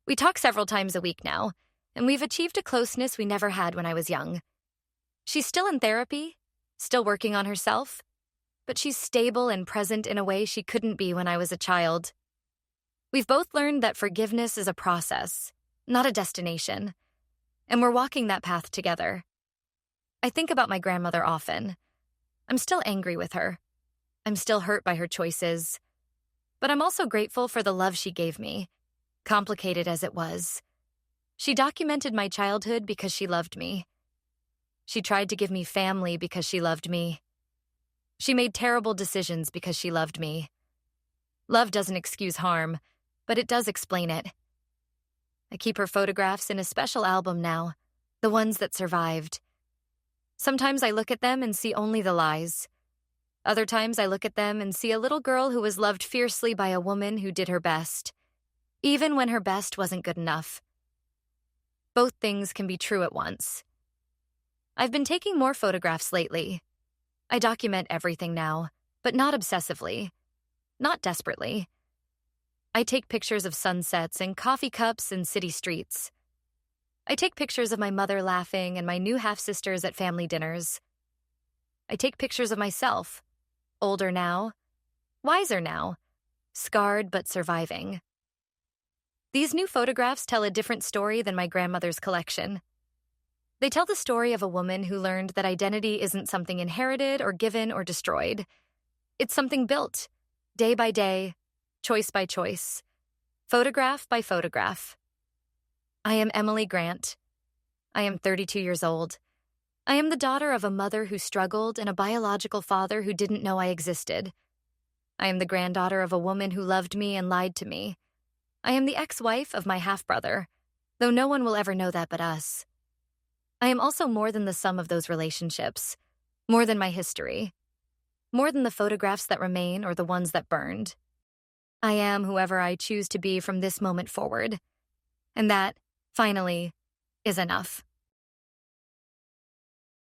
We talk several times a week now, and we've achieved a closeness we never had when I was young. She's still in therapy, still working on herself, but she's stable and present in a way she couldn't be when I was a child. We've both learned that forgiveness is a process, not a destination, and we're walking that path together. I think about my grandmother often. I'm still angry with her. I'm still hurt by her choices. But I'm also grateful for the love she gave me, complicated as it was. She documented my childhood because she loved me. She tried to give me family because she loved me. She made terrible decisions because she loved me. Love doesn't excuse harm, but it does explain it. I keep her photographs in a special album now, the ones that survived. Sometimes I look at them and see only the lies. Other times I look at them and see a little girl who was loved fiercely by a woman who did her best, even when her best wasn't good enough. Both things can be true at once. I've been taking more photographs lately. I document everything now, but not obsessively, not desperately. I take pictures of sunsets and coffee cups and city streets. I take pictures of my mother laughing and my new half-sisters at family dinners. I take pictures of myself, older now, wiser now, scarred but surviving. These new photographs tell a different story than my grandmother's collection. They tell the story of a woman who learned that identity isn't something inherited or given or destroyed. It's something built, day by day, choice by choice, photograph by photograph. I am Emily Grant. I am 32 years old. I am the daughter of a mother who struggled and a biological father who didn't know I existed. I am the granddaughter of a woman who loved me and lied to me. I am the ex-wife of my half-brother, though no one will ever know that but us. I am also more than the sum of those relationships, more than my history, more than the photographs that remain or the ones that burned. I am whoever I choose to be from this moment forward. And that, finally, is enough.